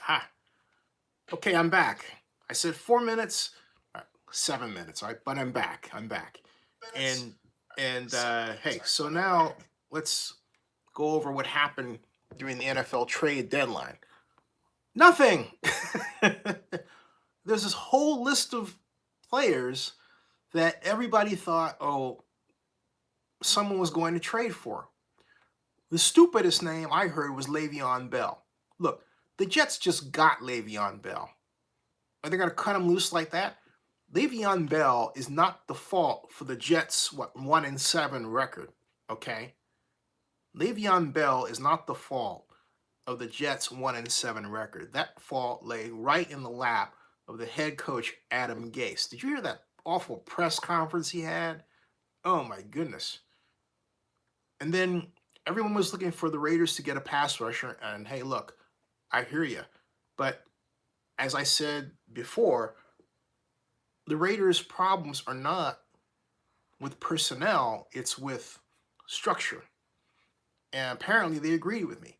Ha. Okay, I'm back. I said 4 minutes, 7 minutes, all right? But I'm back. I'm back. And hey, so now let's go over what happened during the NFL trade deadline. Nothing. There's this whole list of players that everybody thought, oh, someone was going to trade for. The stupidest name I heard was Le'Veon Bell. Look, the Jets just got Le'Veon Bell. Are they going to cut him loose like that? Le'Veon Bell is not the fault for the Jets' 1-7 record. Okay, Le'Veon Bell is not the fault of the Jets' 1-7 record. That fault lay right in the lap of the head coach Adam Gase. Did you hear that awful press conference he had? Oh my goodness! And then everyone was looking for the Raiders to get a pass rusher. And hey, look, I hear you, but as I said before, the Raiders' problems are not with personnel, it's with structure. And apparently they agreed with me.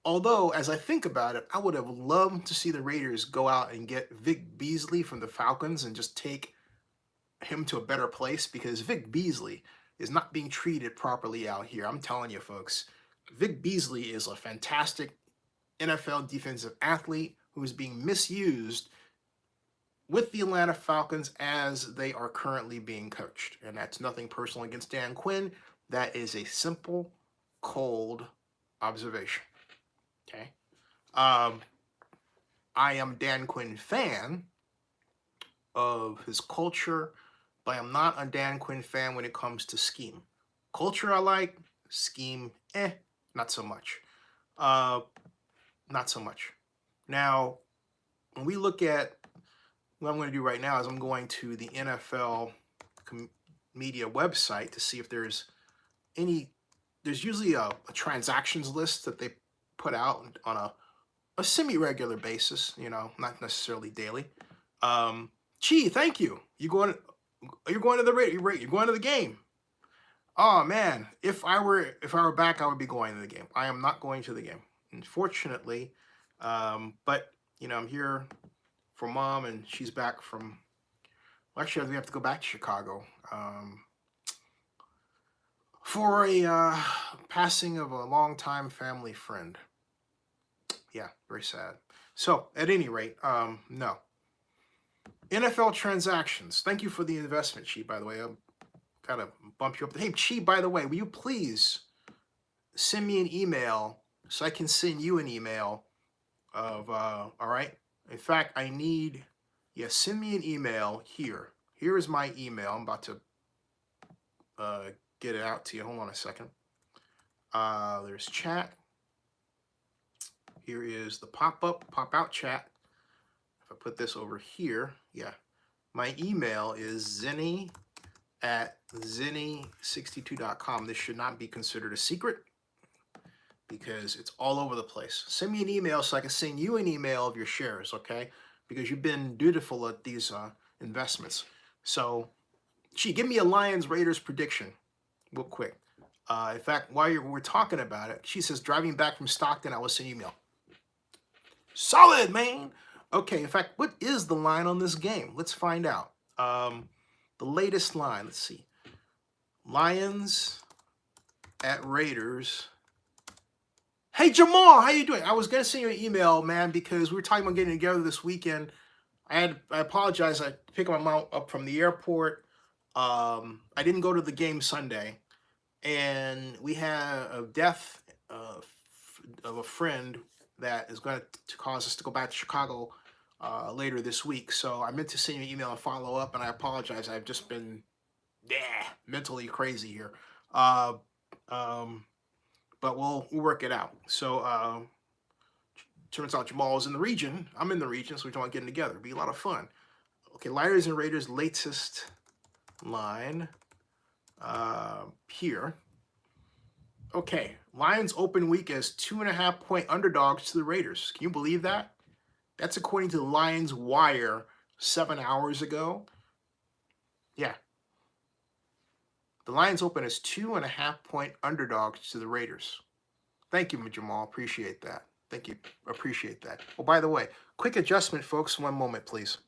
Although, as I think about it, I would have loved to see the Raiders go out and get Vic Beasley from the Falcons and just take him to a better place, because Vic Beasley is not being treated properly out here. I'm telling you, folks, Vic Beasley is a fantastic NFL defensive athlete who is being misused with the Atlanta Falcons as they are currently being coached. And that's nothing personal against Dan Quinn. That is a simple, cold observation. Okay. I am a Dan Quinn fan of his culture, but I'm not a Dan Quinn fan when it comes to scheme. Culture I like, scheme, not so much. Not so much. Now, when we look at what I'm going to do right now is I'm going to the NFL media website to see if there's usually a transactions list that they put out on a semi-regular basis, not necessarily daily. Chi, thank you. You're going to you're going to the game. Oh man, if I were back, I would be going to the game. I am not going to the game, unfortunately. But I'm here for mom, and she's back from. Well, actually, we have to go back to Chicago for a passing of a longtime family friend. Yeah, very sad. So, at any rate, no. NFL transactions. Thank you for the investment, Chi, by the way. I'm gotta bump you up. Hey, Chi, by the way, will you please send me an email so I can send you an email of, all right? In fact, send me an email here. Here is my email. I'm about to get it out to you. Hold on a second. There's chat. Here is the pop-out chat. If I put this over here, yeah. My email is zenny@zenny62.com. This should not be considered a secret because it's all over the place. Send me an email so I can send you an email of your shares, okay? Because you've been dutiful at these investments. So, give me a Lions-Raiders prediction real quick. In fact, while we're talking about it, she says, driving back from Stockton, I will send you an email. Solid, man. Okay, in fact, what is the line on this game? Let's find out. The latest line, let's see. Lions at Raiders. Hey, Jamal, how you doing? I was going to send you an email, man, because we were talking about getting together this weekend. I apologize. I picked my mom up from the airport. I didn't go to the game Sunday. And we had a death of a friend that is going to cause us to go back to Chicago later this week. So I meant to send you an email and follow up, and I apologize. I've just been mentally crazy here. But we'll work it out. So turns out Jamal is in the region. I'm in the region, so we're talking about getting together. It'll be a lot of fun. Okay, Lions and Raiders latest line here. Okay, Lions open week as 2.5-point underdogs to the Raiders. Can you believe that? That's according to the Lions Wire 7 hours ago. Yeah. The Lions open as 2.5-point underdogs to the Raiders. Thank you, Jamal. Appreciate that. Thank you. Appreciate that. Oh, by the way, quick adjustment, folks. One moment, please.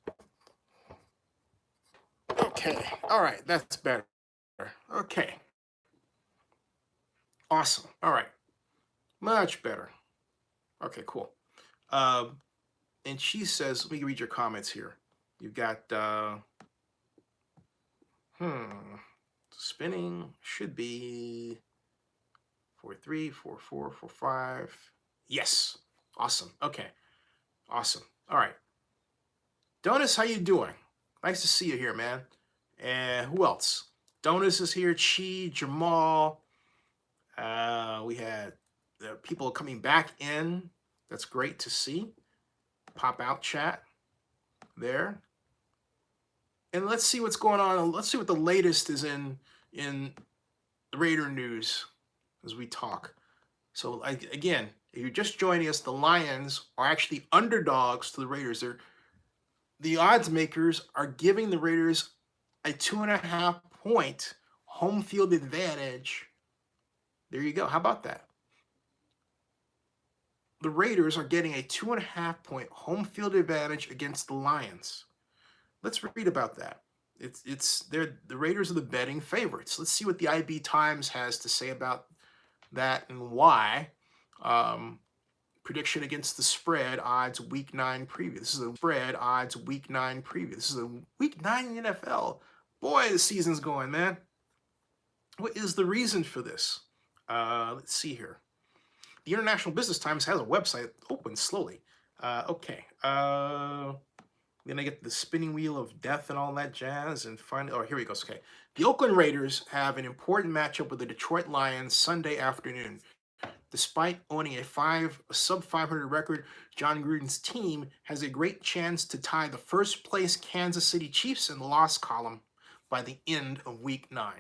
Okay. All right. That's better. Okay. Awesome. All right. Much better. Okay, cool. Um, and she says, let me read your comments here. You've got, spinning should be 4-3, 4-4, 4-5. Yes. Awesome. Okay. Awesome. All right. Donis, how you doing? Nice to see you here, man. And who else? Donis is here. Chi, Jamal. We had people coming back in. That's great to see. Pop out chat there. And let's see what's going on. Let's see what the latest is in the Raider news as we talk. So again, if you're just joining us, the Lions are actually underdogs to the Raiders. The odds makers are giving the Raiders a 2.5 point home field advantage. There you go. How about that? The Raiders are getting a 2.5 point home field advantage against the Lions. Let's read about that. The Raiders are the betting favorites. Let's see what the IB Times has to say about that and why. Prediction against the spread odds week 9 preview. This is a spread odds week 9 preview. This is a week 9 in the NFL. Boy, the season's going, man. What is the reason for this? Let's see here. The International Business Times has a website open slowly. Okay. Then I get the spinning wheel of death and all that jazz and find. Oh, here we go. Okay. The Oakland Raiders have an important matchup with the Detroit Lions Sunday afternoon. Despite owning a sub 500 record, John Gruden's team has a great chance to tie the first place Kansas City Chiefs in the loss column by the end of week 9.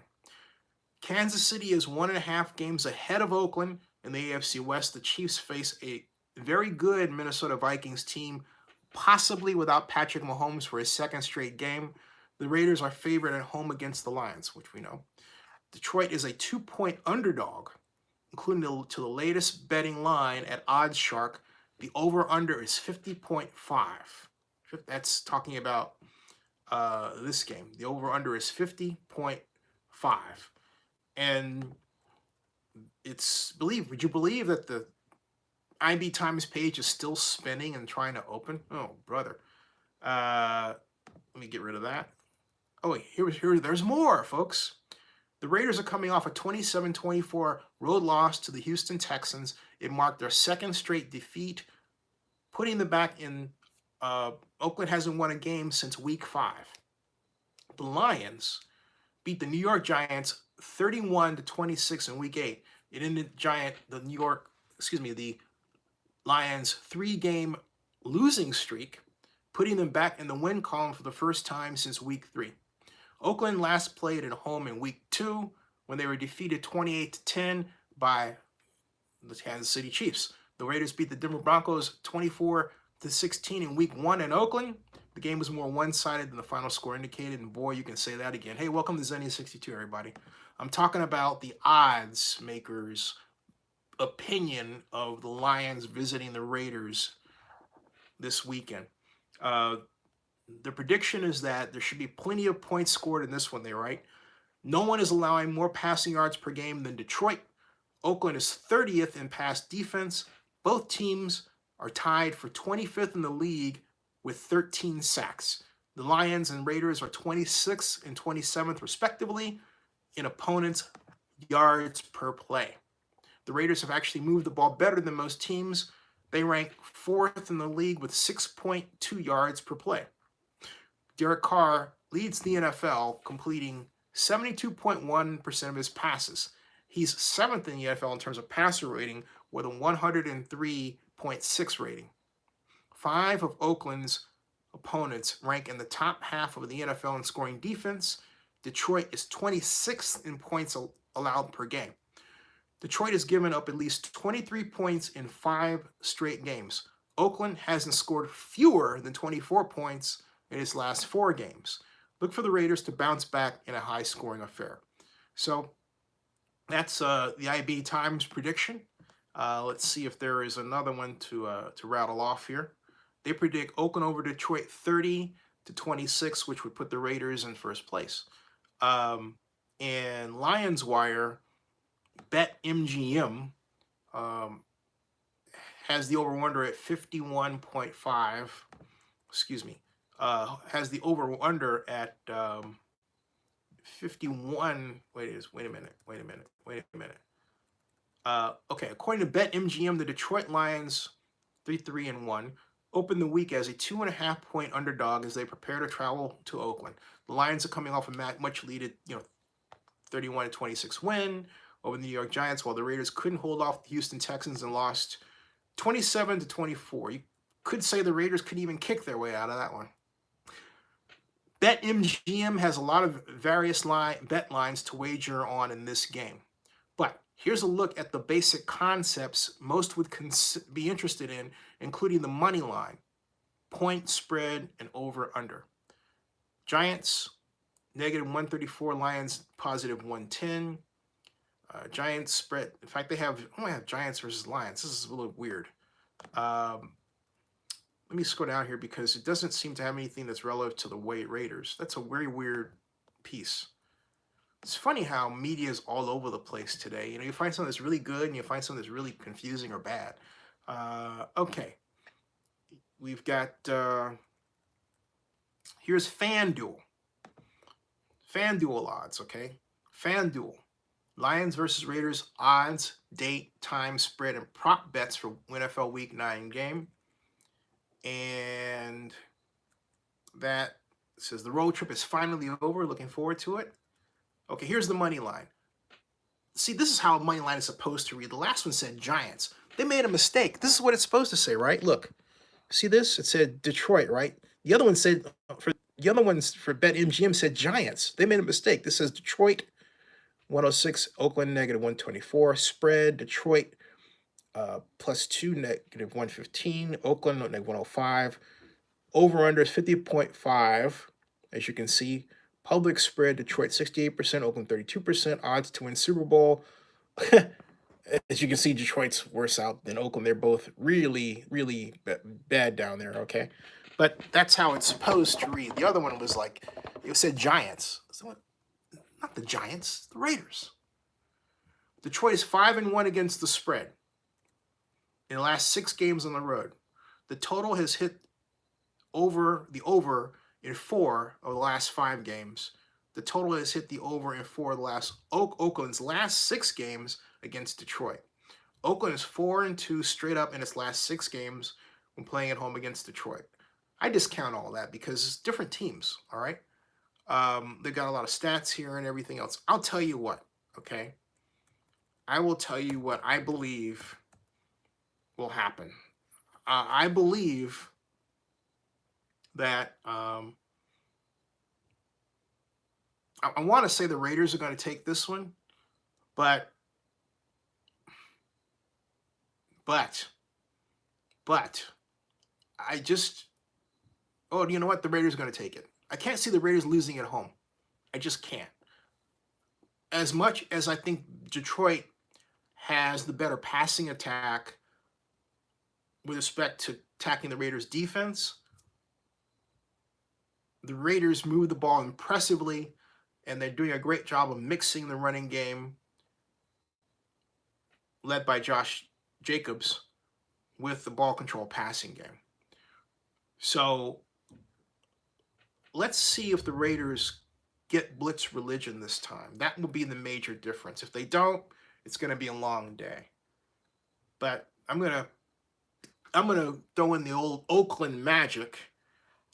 Kansas City is 1.5 games ahead of Oakland in the AFC West. The Chiefs face a very good Minnesota Vikings team, possibly without Patrick Mahomes for his second straight game. The Raiders are favored at home against the Lions, which we know. Detroit is a 2-point underdog, including to the latest betting line at OddsShark. The over-under is 50.5. That's talking about this game. The over-under is 50.5. And would you believe that the IB Times page is still spinning and trying to open? Oh, brother. Let me get rid of that. Oh, there's more, folks. The Raiders are coming off a 27-24 road loss to the Houston Texans. It marked their second straight defeat, putting them back in. Oakland hasn't won a game since week 5. The Lions beat the New York Giants 31-26 in week 8. It ended the Lions 3-game losing streak, putting them back in the win column for the first time since week 3. Oakland last played at home in week 2 when they were defeated 28-10 by the Kansas City Chiefs. The Raiders beat the Denver Broncos 24-16 in week 1 in Oakland. The game was more one-sided than the final score indicated, and boy, you can say that again. Hey, welcome to Zenny62, everybody. I'm talking about the odds makers' opinion of the Lions visiting the Raiders this weekend. The prediction is that there should be plenty of points scored in this one, they write. No one is allowing more passing yards per game than Detroit. Oakland is 30th in pass defense. Both teams are tied for 25th in the league with 13 sacks. The Lions and Raiders are 26th and 27th, respectively, in opponents' yards per play. The Raiders have actually moved the ball better than most teams. They rank 4th in the league with 6.2 yards per play. Derek Carr leads the NFL, completing 72.1% of his passes. He's 7th in the NFL in terms of passer rating with a 103.6 rating. 5 of Oakland's opponents rank in the top half of the NFL in scoring defense. Detroit is 26th in points allowed per game. Detroit has given up at least 23 points in 5 straight games. Oakland hasn't scored fewer than 24 points in its last 4 games. Look for the Raiders to bounce back in a high-scoring affair. So that's the IB Times prediction. Let's see if there is another one to rattle off here. They predict Oakland over Detroit 30-26, which would put the Raiders in first place. And Lions Wire, Bet MGM has the over-under at 51.5. Excuse me. Has the over-under at 51. Wait a minute. Okay, according to BetMGM, the Detroit Lions, 3-1, opened the week as a 2.5-point underdog as they prepare to travel to Oakland. The Lions are coming off a much needed, 31-26 win over the New York Giants, while the Raiders couldn't hold off the Houston Texans and lost 27-24. You could say the Raiders couldn't even kick their way out of that one. BetMGM has a lot of various bet lines to wager on in this game. But here's a look at the basic concepts most would be interested in, including the money line, point spread, and over-under. Giants, -134, Lions, +110. Giants spread, in fact, they only have Giants versus Lions. This is a little weird. Let me scroll down here because it doesn't seem to have anything that's relative to the Raiders. That's a very weird piece. It's funny how media is all over the place today. You find something that's really good and you find something that's really confusing or bad. Okay. We've got, here's FanDuel. FanDuel odds, okay? FanDuel. Lions versus Raiders odds, date, time, spread, and prop bets for NFL Week 9 game. And that says the road trip is finally over. Looking forward to it. Okay, here's the money line. See, this is how a money line is supposed to read. The last one said Giants. They made a mistake. This is what it's supposed to say, right? Look, see this? It said Detroit, right? The other one said the other ones for BetMGM said Giants. They made a mistake. This says Detroit 106, Oakland -124. Spread Detroit +2 -115. Oakland -105. Over under is 50.5, as you can see. Public spread, Detroit 68%, Oakland 32%. Odds to win Super Bowl. As you can see, Detroit's worse out than Oakland. They're both really, really bad down there, okay? But that's how it's supposed to read. The other one was like, it said Giants. So not the Giants, the Raiders. Detroit is 5-1 against the spread in the last 6 games on the road. The total has hit the over in 4 of the last 5 games. The total has hit the over in 4 of the last Oakland's last 6 games against Detroit. Oakland is 4-2 straight up in its last 6 games when playing at home against Detroit. I discount all that because it's different teams, all right? They've got a lot of stats here and everything else. I'll tell you what, okay? I will tell you what I believe will happen. I believe that I want to say the Raiders are going to take this one, but I just, you know what? The Raiders are going to take it. I can't see the Raiders losing at home. I just can't. As much as I think Detroit has the better passing attack with respect to attacking the Raiders' defense, the Raiders move the ball impressively, and they're doing a great job of mixing the running game, led by Josh Jacobs, with the ball control passing game. So let's see if the Raiders get blitz religion this time. That will be the major difference. If they don't, it's going to be a long day. But I'm gonna throw in the old Oakland magic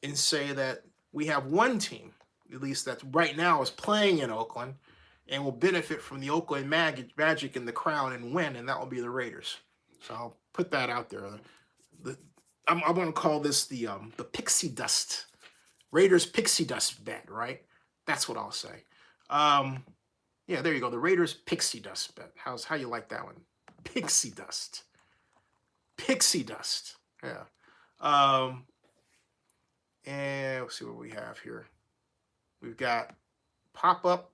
and say that we have one team, at least that right now is playing in Oakland, and will benefit from the Oakland magic in the crown and win, and that will be the Raiders. So I'll put that out there. I'm going to call this the pixie dust, Raiders pixie dust bet, right? That's what I'll say. Yeah, there you go. The Raiders pixie dust bet. How you like that one? Pixie dust. Pixie dust. Yeah. And let's see what we have here. We've got pop-up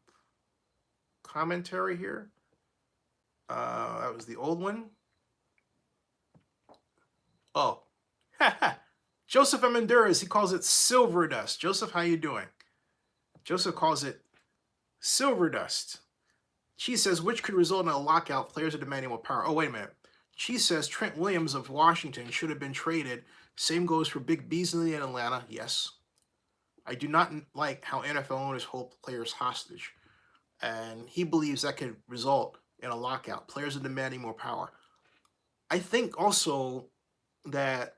commentary here. That was the old one. Oh, Joseph Amenduras, he calls it silver dust. Joseph, how you doing? Joseph calls it silver dust. She says, which could result in a lockout. Players are demanding more power. Oh, wait a minute. She says Trent Williams of Washington should have been traded. Same goes for Big Beasley in Atlanta. Yes. I do not like how NFL owners hold players hostage. And he believes that could result in a lockout. Players are demanding more power. I think also that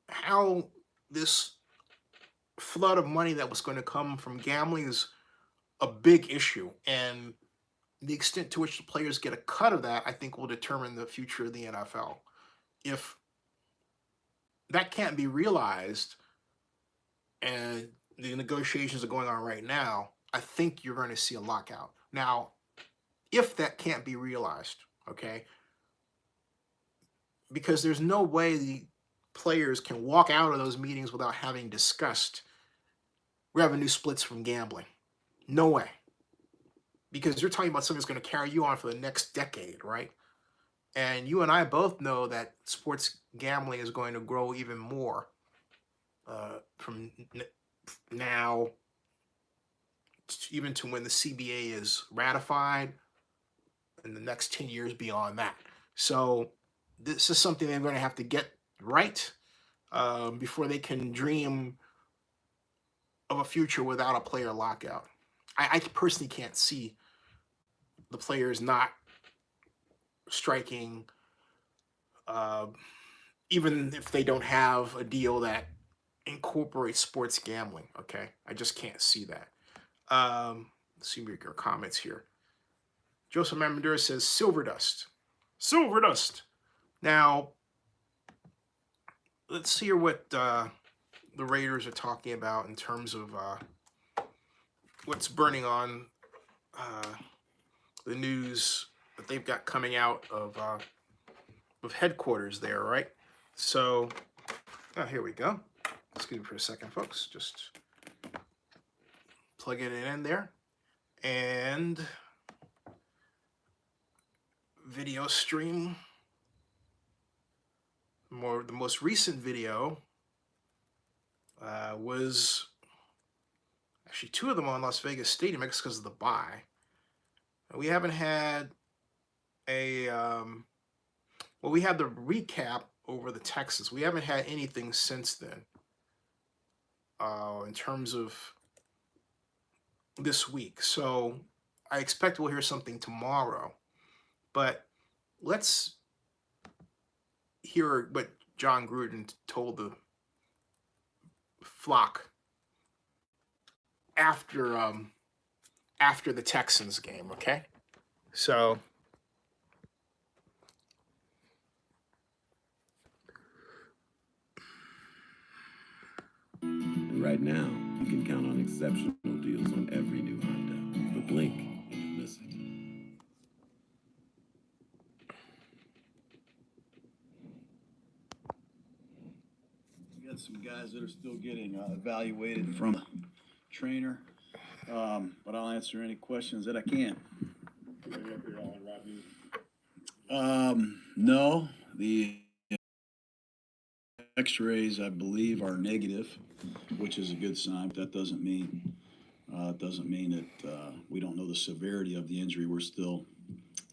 how this flood of money that was going to come from gambling is a big issue. And the extent to which the players get a cut of that, I think, will determine the future of the NFL. If that can't be realized, and the negotiations are going on right now, I think you're going to see a lockout. Now, if that can't be realized, okay, because there's no way the players can walk out of those meetings without having discussed revenue splits from gambling. No way. Because you're talking about something that's going to carry you on for the next decade, right? And you and I both know that sports gambling is going to grow even more from now even to when the CBA is ratified in the next 10 years beyond that. So this is something they're going to have to get right before they can dream of a future without a player lockout. I personally can't see the players not striking, uh, even if they don't have a deal that incorporates sports gambling. Okay, I just can't see that. Let's see your comments here. Joseph Mamadura says silver dust. Silver dust. Now, let's hear what the Raiders are talking about in terms of what's burning on the news that they've got coming out of headquarters there, right? So, here we go. Excuse me for a second, folks. Just plugging it in there. And video stream. The most recent video was actually two of them on Las Vegas Stadium, I guess because of the bye. We haven't had a well, we had the recap over the Texans. We haven't had anything since then in terms of this week. So I expect we'll hear something tomorrow. But let's hear what John Gruden told the flock after the Texans game, okay? So right now, you can count on exceptional deals on every new Honda. But blink and you miss it. We got some guys that are still getting evaluated from a trainer, but I'll answer any questions that I can. No, the X-rays, I believe, are negative, which is a good sign. But that doesn't mean that we don't know the severity of the injury. We're still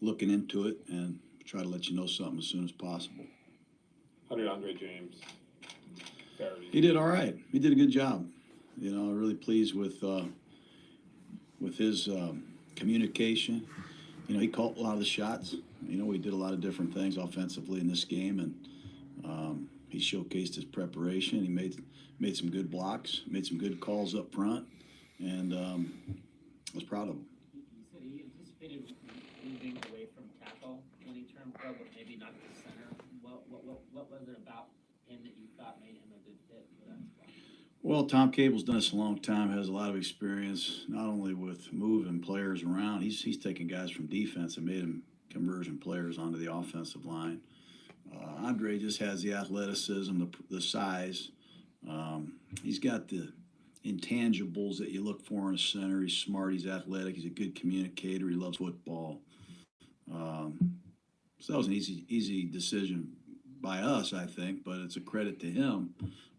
looking into it and try to let you know something as soon as possible. How did Andre James fare? He did all right. He did a good job. You know, really pleased with his communication. You know, he caught a lot of the shots. You know, he did a lot of different things offensively in this game, and he showcased his preparation. He made some good blocks, made some good calls up front, and I was proud of him. You said he anticipated moving away from tackle when he turned pro, but maybe not the center. What was it about him that you thought made him a good fit for that spot? Well, Tom Cable's done this a long time, has a lot of experience, not only with moving players around. He's taken guys from defense and made them conversion players onto the offensive line. Andre just has the athleticism, the size. He's got the intangibles that you look for in a center. He's smart, he's athletic, he's a good communicator, he loves football. So that was an easy decision by us, I think, but it's a credit to him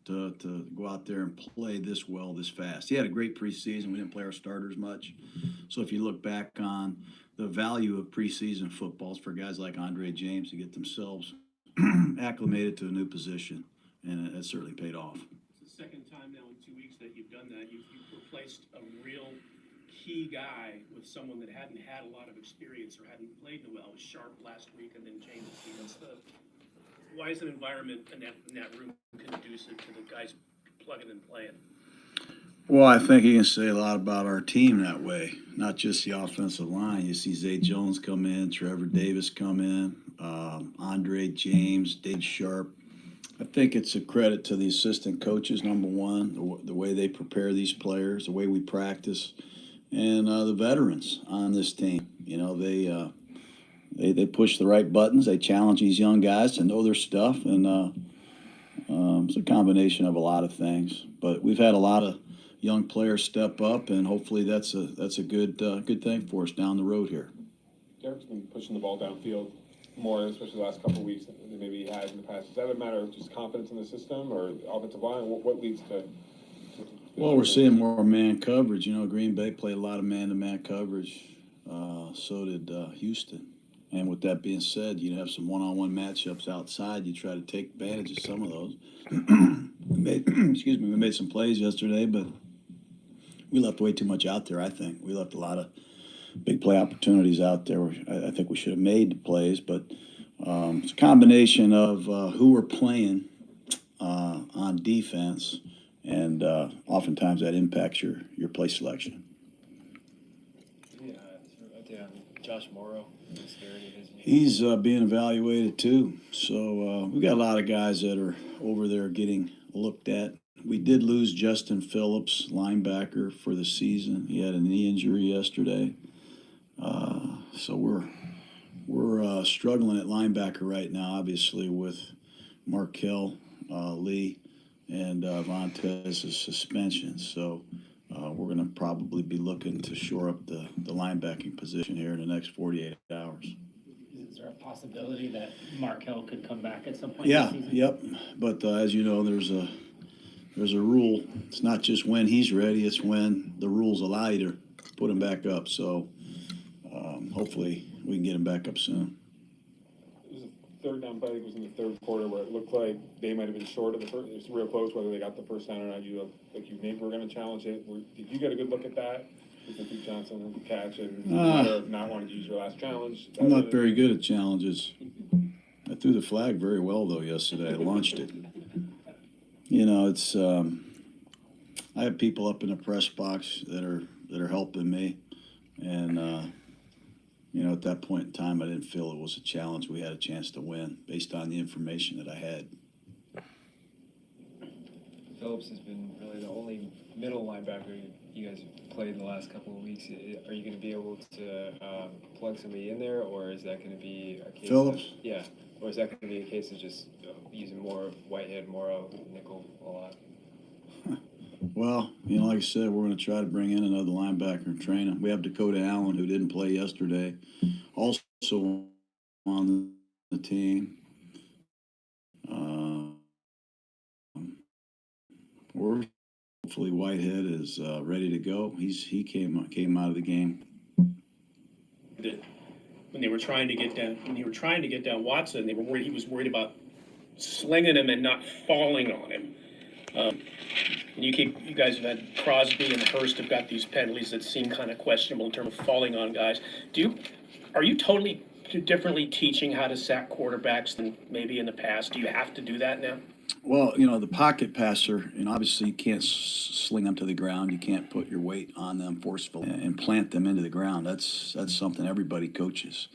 to go out there and play this well, this fast. He had a great preseason. We didn't play our starters much. So if you look back on the value of preseason footballs for guys like Andre James to get themselves acclimated to a new position, and it certainly paid off. It's the second time now in 2 weeks that you've done that. You've replaced a real key guy with someone that hadn't had a lot of experience or hadn't played in the well. It was Sharp last week, and then James this week. Why is an environment in that room conducive to the guys plugging and playing? Well, I think you can say a lot about our team that way, not just the offensive line. You see Zay Jones come in, Trevor Davis come in, Andre James, Dave Sharp. I think it's a credit to the assistant coaches, number one, the way they prepare these players, the way we practice, and the veterans on this team. You know, they push the right buttons. They challenge these young guys to know their stuff, and it's a combination of a lot of things. But we've had a lot of young players step up, and hopefully that's a good thing for us down the road here. Derek's been pushing the ball downfield more, especially the last couple of weeks than maybe he has in the past. Is that a matter of just confidence in the system or the offensive line? What leads to Well, we're seeing more man coverage. You know, Green Bay played a lot of man-to-man coverage. So did Houston. And with that being said, you have some one-on-one matchups outside. You try to take advantage of some of those. We made some plays yesterday, but we left way too much out there, I think. We left a lot of big play opportunities out there. I think we should have made the plays, but it's a combination of who we're playing on defense, and oftentimes that impacts your play selection. Yeah, Josh Morrow. He's being evaluated too. So we got a lot of guys that are over there getting looked at. We did lose Justin Phillips, linebacker, for the season. He had a knee injury yesterday. So we're struggling at linebacker right now, obviously, with Markel Lee and Vontez's suspension. So we're going to probably be looking to shore up the linebacking position here in the next 48 hours. Is there a possibility that Markel could come back at some point Yeah, this season? yep. But as you know, there's a rule. It's not just when he's ready; it's when the rules allow you to put him back up. So hopefully we can get him back up soon. It was a third down play, I think it was in the third quarter, where it looked like they might have been short of the first. It was real close whether they got the first down or not. You maybe were going to challenge it. Did you get a good look at that? With the Duke Johnson catch and not wanting to use your last challenge? I'm not very good at challenges. I threw the flag very well though yesterday. I launched it. You know, it's I have people up in the press box that are helping me, and you know, at that point in time, I didn't feel it was a challenge. We had a chance to win based on the information that I had. Phillips has been really the only middle linebacker you guys have played in the last couple of weeks. Are you going to be able to plug somebody in there, or is that going to be a case Phillips? Or is that going to be a case of just using more Whitehead, Morrow, nickel a lot? Well, you know, like I said, we're going to try to bring in another linebacker and train him. We have Dakota Allen, who didn't play yesterday, also on the team. Hopefully Whitehead is ready to go. He came out of the game. When they were trying to get down Watson, he was worried about slinging him and not falling on him. And you guys have had Crosby and Hurst have got these penalties that seem kind of questionable in terms of falling on guys. Are you totally differently teaching how to sack quarterbacks than maybe in the past? Do you have to do that now? Well, you know, the pocket passer, you know, obviously you can't sling them to the ground. You can't put your weight on them forcefully and plant them into the ground. That's something everybody coaches.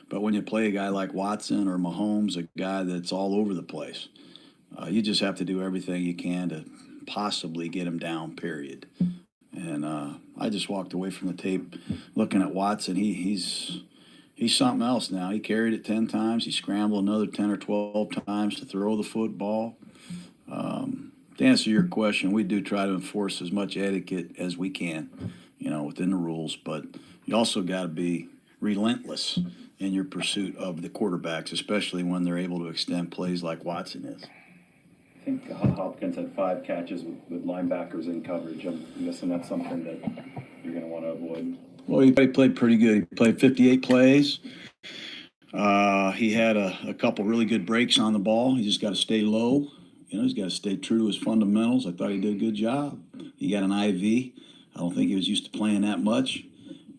But when you play a guy like Watson or Mahomes, a guy that's all over the place, you just have to do everything you can to possibly get him down, period. And I just walked away from the tape looking at Watson. He's something else now. He carried it 10 times. He scrambled another 10 or 12 times to throw the football. To answer your question, we do try to enforce as much etiquette as we can, you know, within the rules. But you also got to be relentless in your pursuit of the quarterbacks, especially when they're able to extend plays like Watson is. I think Hopkins had 5 catches with linebackers in coverage. I'm guessing that's something that you're going to want to avoid. Well, he played pretty good. He played 58 plays. He had a couple really good breaks on the ball. He just got to stay low. You know, he's got to stay true to his fundamentals. I thought he did a good job. He got an IV. I don't think he was used to playing that much.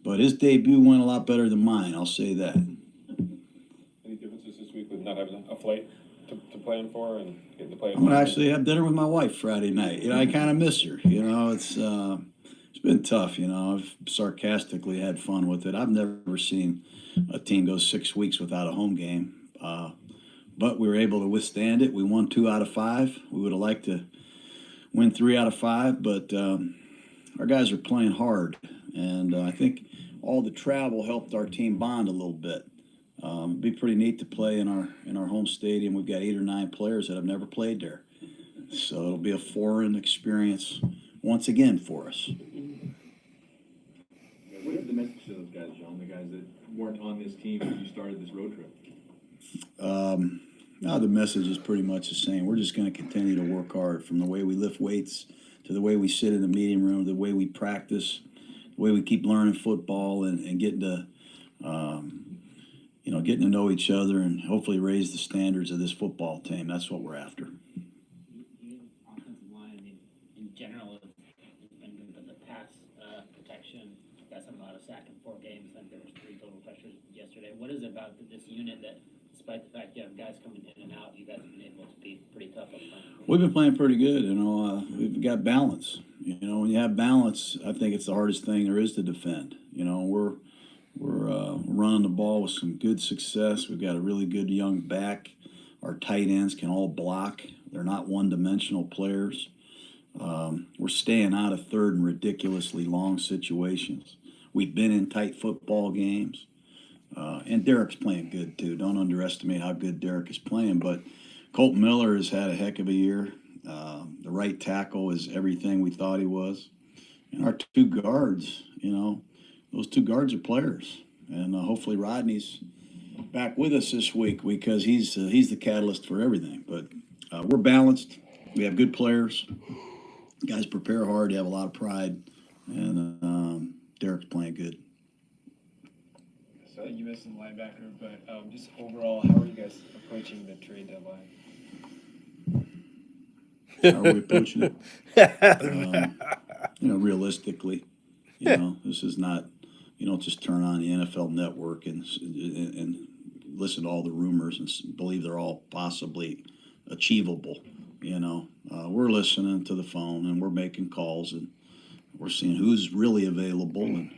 But his debut went a lot better than mine, I'll say that. Any differences this week with not having a flight to plan for and getting to play? I'm gonna actually have dinner with my wife Friday night. You know, I kind of miss her. You know, it's been tough. You know, I've sarcastically had fun with it. I've never seen a team go 6 weeks without a home game, but we were able to withstand it. We won 2 out of 5. We would have liked to win 3 out of 5, but our guys are playing hard, and I think all the travel helped our team bond a little bit. It'd be pretty neat to play in our home stadium. We've got 8 or 9 players that have never played there, so it'll be a foreign experience once again for us. What is the message to those guys, John? The guys that weren't on this team when you started this road trip? Now the message is pretty much the same. We're just going to continue to work hard, from the way we lift weights to the way we sit in the meeting room, the way we practice, the way we keep learning football and getting to, getting to know each other and hopefully raise the standards of this football team. That's what we're after. Your offensive line, in general, has been good, but the pass protection, got some out of sack in 4 games. I think there was 3 total pressures yesterday. What is it about this unit that, despite the fact you have guys coming in and out, you guys have been able to be pretty tough up front? We've been playing pretty good. You know, we've got balance. You know, when you have balance, I think it's the hardest thing there is to defend. You know, we're running the ball with some good success. We've got a really good young back. Our tight ends can all block. They're not one-dimensional players. We're staying out of third and ridiculously long situations. We've been in tight football games. And Derek's playing good, too. Don't underestimate how good Derek is playing. But Colt Miller has had a heck of a year. The right tackle is everything we thought he was. And our 2 guards, you know, those 2 guards are players. And hopefully Rodney's back with us this week because he's the catalyst for everything. But we're balanced. We have good players. Guys prepare hard. They have a lot of pride. And Derek's playing good. So you mentioned linebacker, but just overall, how are you guys approaching the trade deadline? How are we approaching it? Realistically, this is not, you don't just turn on the NFL Network and listen to all the rumors and believe they're all possibly achievable. We're listening to the phone and we're making calls and we're seeing who's really available and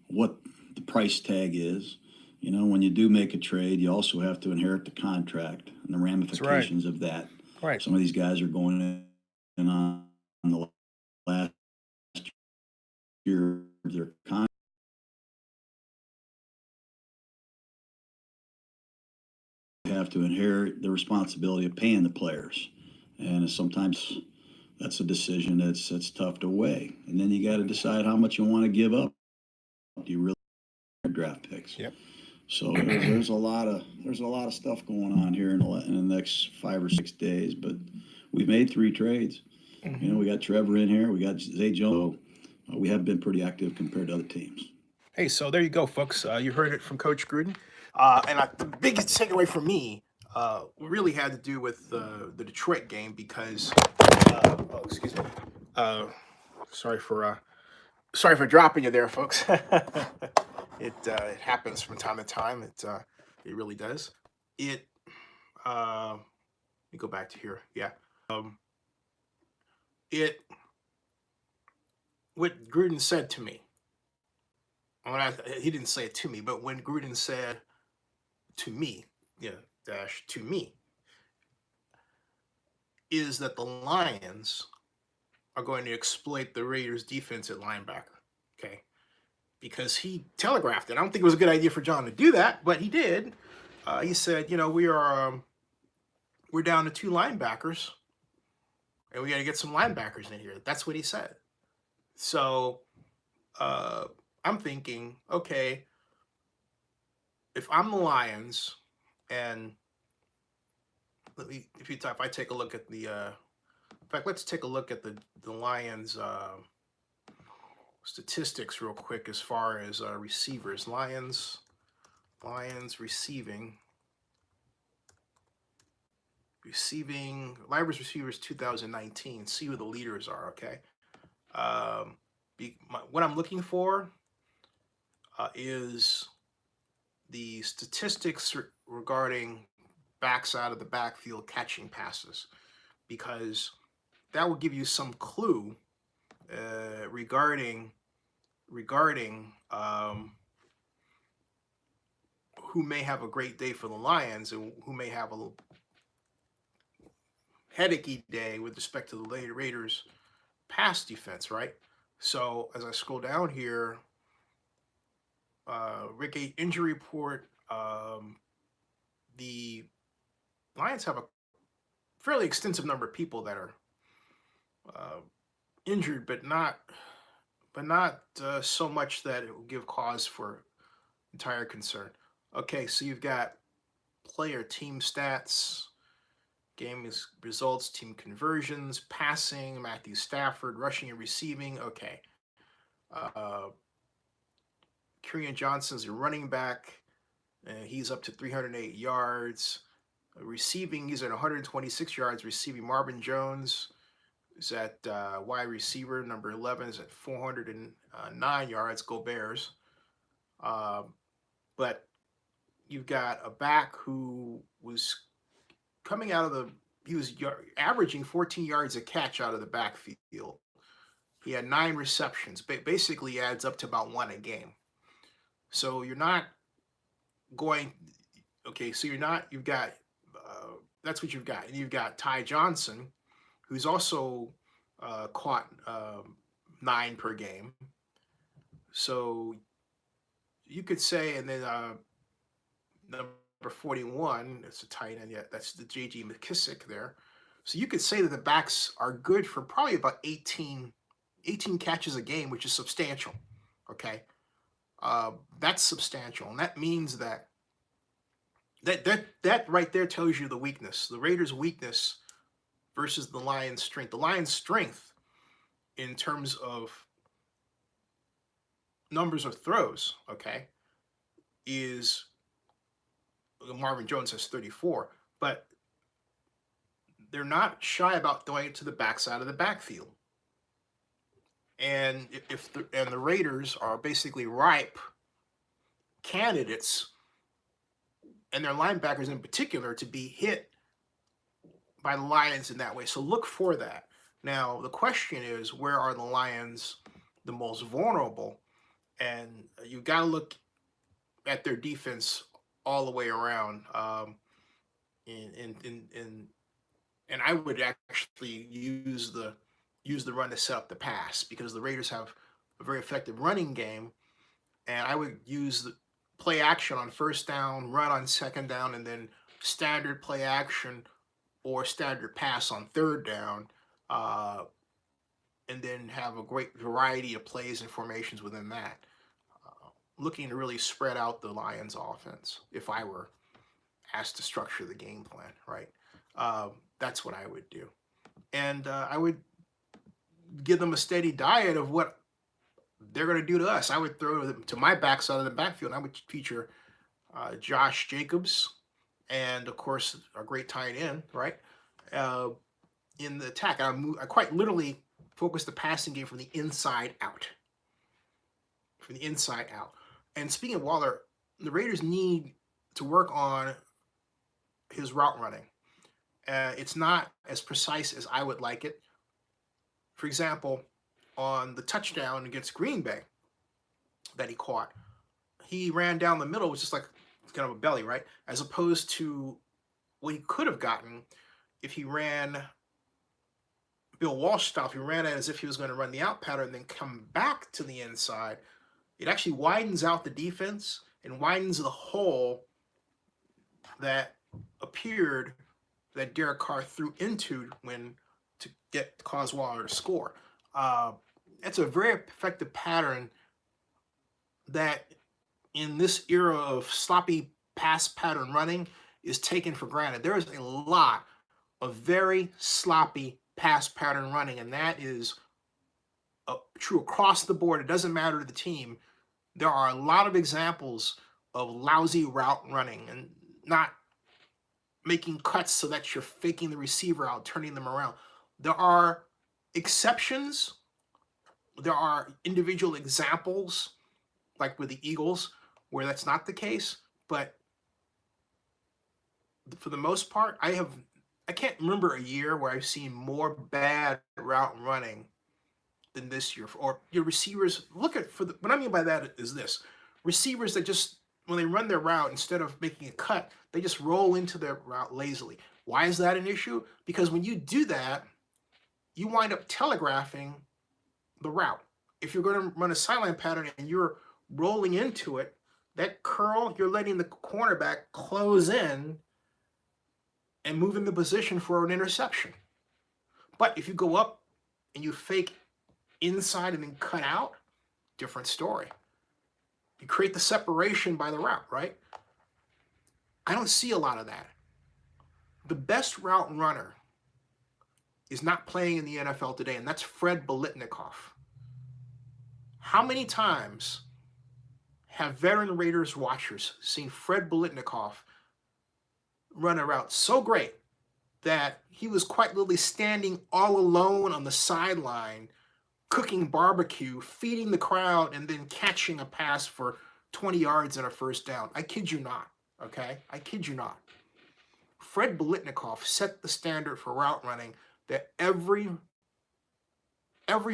what the price tag is. When you do make a trade, you also have to inherit the contract and the ramifications of that. Right. Some of these guys are going in on the last year of their contract. You have to inherit the responsibility of paying the players. And sometimes that's a decision that's tough to weigh. And then you got to decide how much you want to give up. Do you really draft picks? Yep. So there's a lot of stuff going on here in the next 5 or 6 days. But we've made 3 trades. Mm-hmm. We got Trevor in here. We got Zay Jones. We have been pretty active compared to other teams. Hey, so there you go, folks. You heard it from Coach Gruden. The biggest takeaway for me really had to do with the Detroit game because, excuse me. Sorry for dropping you there, folks. It happens from time to time. It really does. Let me go back to here. Yeah. What Gruden said to me. He didn't say it to me, but when Gruden said to me, to me, is that the Lions are going to exploit the Raiders' defense at linebacker. Okay. Because he telegraphed it. I don't think it was a good idea for John to do that, but he did. He said, we're down to 2 linebackers, and we got to get some linebackers in here. That's what he said. So I'm thinking, okay, if I'm the Lions, and if I take a look at the, in fact, let's take a look at the Lions statistics real quick as far as receivers. Lions receiving Lions receivers 2019. See who the leaders are. Okay. What I'm looking for is the statistics regarding backs out of the backfield catching passes, because that will give you some clue regarding who may have a great day for the Lions and who may have a little headachy day with respect to the Raiders pass defense, right? So as I scroll down here, Rick A injury report, the Lions have a fairly extensive number of people that are injured, but not so much that it will give cause for entire concern. Okay, so you've got player team stats, game results, team conversions, passing, Matthew Stafford, rushing and receiving. Okay. Kerryon Johnson's a running back. He's up to 308 yards. Receiving, he's at 126 yards receiving. Marvin Jones is at wide receiver. Number 11 is at 409 yards. Go Bears. But you've got a back who was coming out of he was averaging 14 yards a catch out of the backfield. He had 9 receptions. Basically adds up to about 1 a game. So you're not going, okay, so you've got, that's what you've got. And you've got Ty Johnson, who's also caught 9 per game. So you could say, and then number 41, it's a tight end, yeah, that's the J.G. McKissick there. So you could say that the backs are good for probably about 18 catches a game, which is substantial, okay? That's substantial, and that means that right there tells you the weakness, the Raiders' weakness versus the Lions' strength. The Lions' strength in terms of numbers of throws, okay, is Marvin Jones has 34, but they're not shy about throwing it to the backside of the backfield. And the Raiders are basically ripe candidates, and their linebackers in particular, to be hit by the Lions in that way. So look for that. Now, the question is, where are the Lions the most vulnerable? And you've got to look at their defense all the way around. And I would actually use the run to set up the pass, because the Raiders have a very effective running game, and I would use the play action on first down, run on second down, and then standard play action or standard pass on third down, and then have a great variety of plays and formations within that. Looking to really spread out the Lions offense if I were asked to structure the game plan, right? That's what I would do. And I would give them a steady diet of what they're going to do to us. I would throw them to my backside of the backfield. I would feature Josh Jacobs and, of course, a great tight end, right? In the attack, I quite literally focus the passing game from the inside out. From the inside out. And speaking of Waller, the Raiders need to work on his route running. It's not as precise as I would like it. For example, on the touchdown against Green Bay that he caught, he ran down the middle, which is like kind of a belly, right? As opposed to what he could have gotten if he ran Bill Walsh style. If he ran it as if he was going to run the out pattern and then come back to the inside, it actually widens out the defense and widens the hole that appeared that Derek Carr threw into to cause Waller to score. It's a very effective pattern that in this era of sloppy pass pattern running is taken for granted. There is a lot of very sloppy pass pattern running, and that is true across the board. It doesn't matter to the team. There are a lot of examples of lousy route running and not making cuts so that you're faking the receiver out, turning them around. There are exceptions. There are individual examples, like with the Eagles, where that's not the case. But for the most part, I can't remember a year where I've seen more bad route running than this year. Or your receivers, what I mean by that is this: receivers that just, when they run their route, instead of making a cut, they just roll into their route lazily. Why is that an issue? Because when you do that, you wind up telegraphing the route. If you're going to run a sideline pattern and you're rolling into it, that curl, you're letting the cornerback close in and move into position for an interception. But if you go up and you fake inside and then cut out, different story. You create the separation by the route, right? I don't see a lot of that. The best route runner is not playing in the NFL today, and that's Fred Biletnikoff. How many times have veteran Raiders watchers seen Fred Biletnikoff run a route so great that he was quite literally standing all alone on the sideline, cooking barbecue, feeding the crowd, and then catching a pass for 20 yards and a first down? I kid you not, okay? I kid you not. Fred Biletnikoff set the standard for route running that every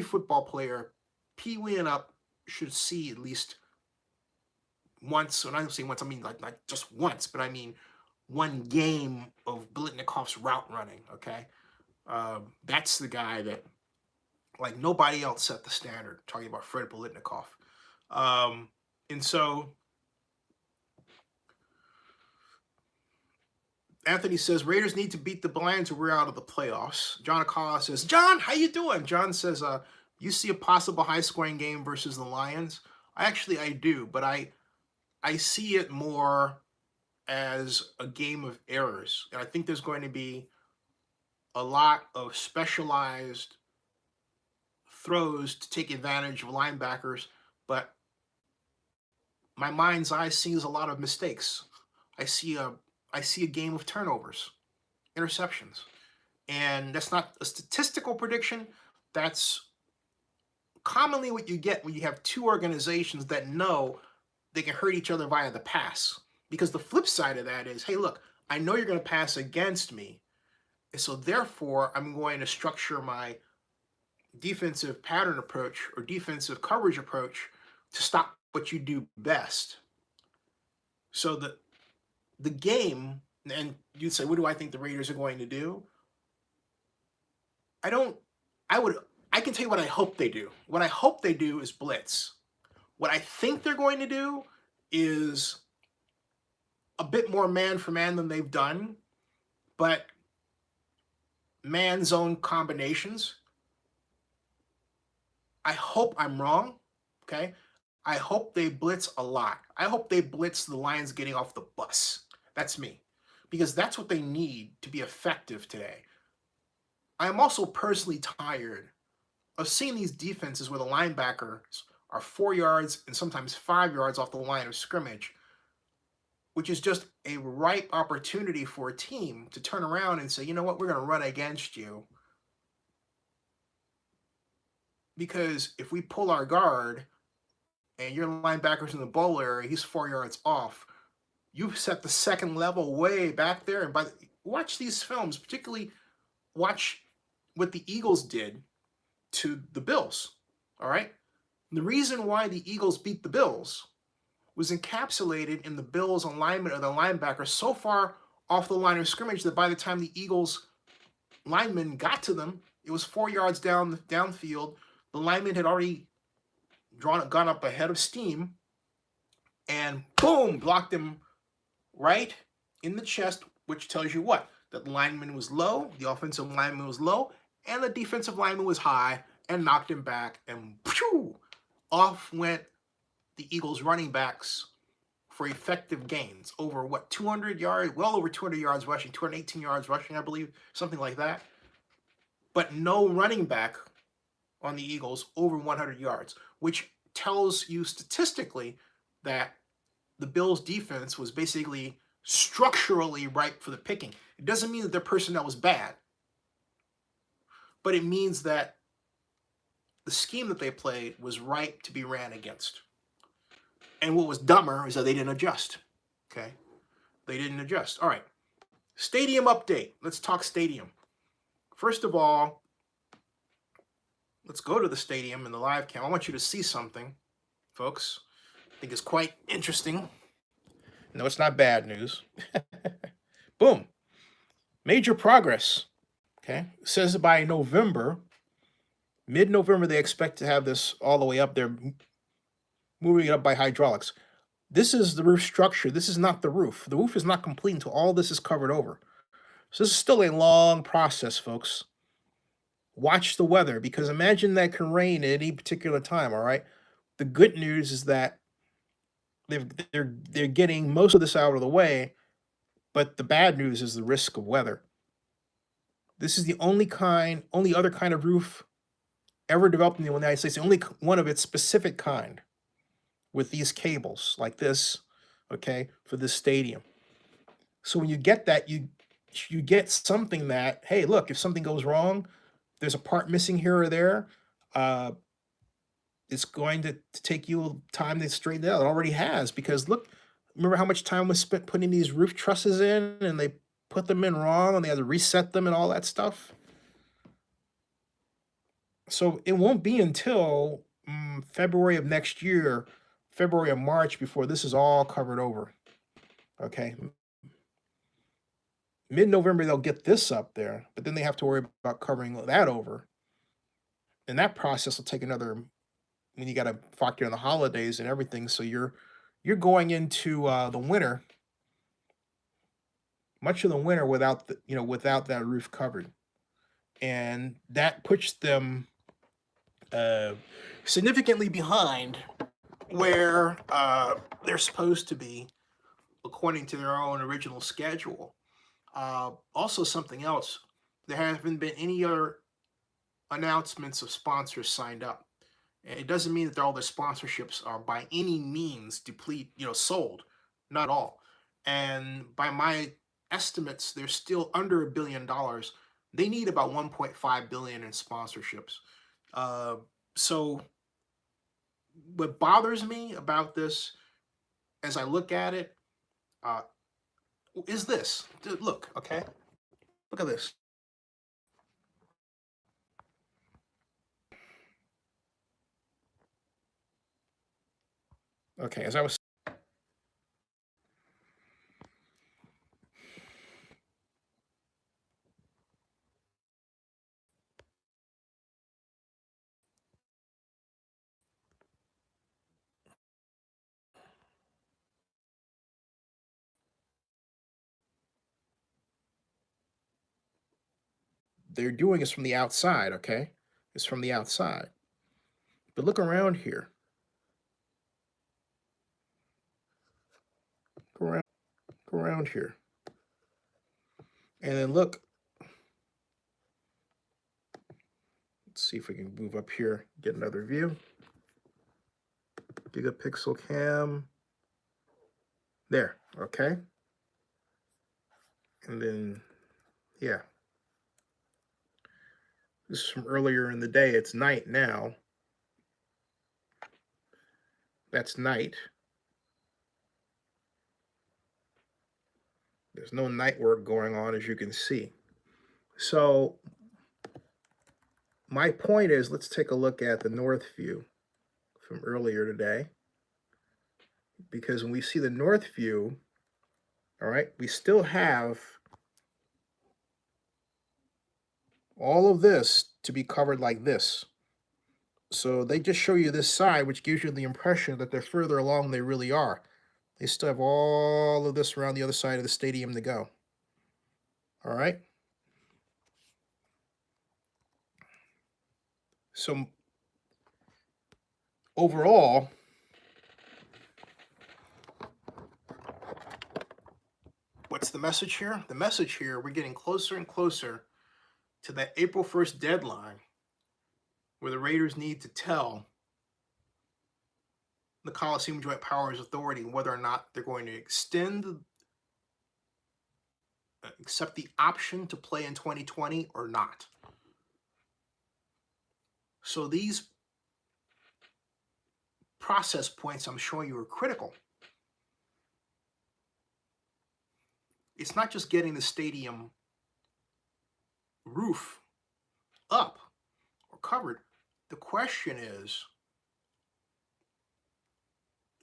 football player, peewee and up, should see at least once. When I say once, I mean like not just once, but I mean one game of Biletnikoff's route running, okay? That's the guy that, like, nobody else set the standard, talking about Fred Biletnikoff. And so Anthony says, Raiders need to beat the Lions or we're out of the playoffs. John Akala says, John, how you doing? John says, you see a possible high-scoring game versus the Lions? I do, but I see it more as a game of errors. And I think there's going to be a lot of specialized throws to take advantage of linebackers, but my mind's eye sees a lot of mistakes. I see a game of turnovers, interceptions. And that's not a statistical prediction. That's commonly what you get when you have two organizations that know they can hurt each other via the pass. Because the flip side of that is, hey, look, I know you're going to pass against me, and so therefore I'm going to structure my defensive pattern approach or defensive coverage approach to stop what you do best. So the game, and you'd say, what do I think the Raiders are going to do? I can tell you what I hope they do. What I hope they do is blitz. What I think they're going to do is a bit more man for man than they've done, but man zone combinations. I hope I'm wrong, okay? I hope they blitz a lot. I hope they blitz the Lions getting off the bus. That's me, because that's what they need to be effective today. I am also personally tired of seeing these defenses where the linebackers are 4 yards and sometimes 5 yards off the line of scrimmage, which is just a ripe opportunity for a team to turn around and say, you know what, we're going to run against you. Because if we pull our guard and your linebacker's in the bowl area, he's 4 yards off, you've set the second level way back there. And watch these films, particularly watch what the Eagles did to the Bills, all right? The reason why the Eagles beat the Bills was encapsulated in the Bills' alignment of the linebacker so far off the line of scrimmage that by the time the Eagles lineman got to them, it was 4 yards downfield. The lineman had already gone up ahead of steam, and boom, blocked him right in the chest, which tells you what? That the lineman was low, the offensive lineman was low, and the defensive lineman was high, and knocked him back, and phew, off went the Eagles running backs for effective gains over what, 200 yards, well over 200 yards rushing, 218 yards rushing, I believe, something like that. But no running back on the Eagles over 100 yards, which tells you statistically that the Bills' defense was basically structurally ripe for the picking. It doesn't mean that their personnel was bad, but it means that the scheme that they played was ripe to be ran against. And what was dumber is that they didn't adjust. Okay? They didn't adjust. All right. Stadium update. Let's talk stadium. First of all, let's go to the stadium in the live cam. I want you to see something, folks. I think it's quite interesting. No, it's not bad news. Boom. Major progress. Okay. It says by November, mid-November, they expect to have this all the way up there, moving it up by hydraulics. This is the roof structure. This is not the roof. The roof is not complete until all this is covered over. So this is still a long process, folks. Watch the weather, because imagine that can rain at any particular time, all right? The good news is that they're getting most of this out of the way, but the bad news is the risk of weather. This is the only other kind of roof ever developed in the United States, the only one of its specific kind, with these cables like this, okay, for this stadium. So when you get that, you get something that, hey, look, if something goes wrong, there's a part missing here or there, it's going to take you time to straighten it out. It already has, because look, remember how much time was spent putting these roof trusses in, and they put them in wrong, and they had to reset them and all that stuff. So it won't be until February of next year, February or March, before this is all covered over. Okay. Mid-November, they'll get this up there, but then they have to worry about covering that over. And that process will take another, when you got to factor in the holidays and everything. So you're going into the winter, much of the winter without that roof covered. And that puts them significantly behind where they're supposed to be according to their own original schedule. Also, something else, there haven't been any other announcements of sponsors signed up. It doesn't mean that all their sponsorships are by any means sold, not at all. And by my estimates, they're still under $1 billion. They need about 1.5 billion in sponsorships. So what bothers me about this, as I look at it, is this. Look, okay? Look at this. Okay, as I was... They're doing is from the outside, okay? It's from the outside. But look around here. Go around here. And then look. Let's see if we can move up here, get another view. Gigapixel cam. There, okay? And then, yeah. This is from earlier in the day. It's night now. That's night. There's no night work going on, as you can see. So my point is, let's take a look at the north view from earlier today. Because when we see the north view, all right, we still have all of this to be covered like this. So they just show you this side, which gives you the impression that they're further along than they really are. They still have all of this around the other side of the stadium to go. All right. So overall, what's the message here? The message here, we're getting closer and closer to that April 1st deadline where the Raiders need to tell the Coliseum Joint Powers Authority whether or not they're going to accept the option to play in 2020 or not. So these process points I'm showing you are critical. It's not just getting the stadium roof up or covered. The question is,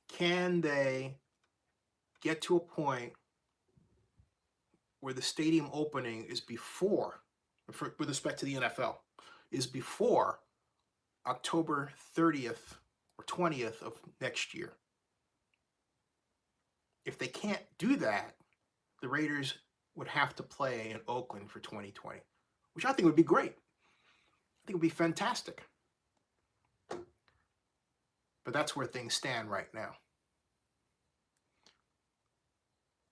can they get to a point where the stadium opening is before, with respect to the NFL, is before October 30th or 20th of next year? If they can't do that, the Raiders would have to play in Oakland for 2020, which I think would be great. I think it would be fantastic. But that's where things stand right now.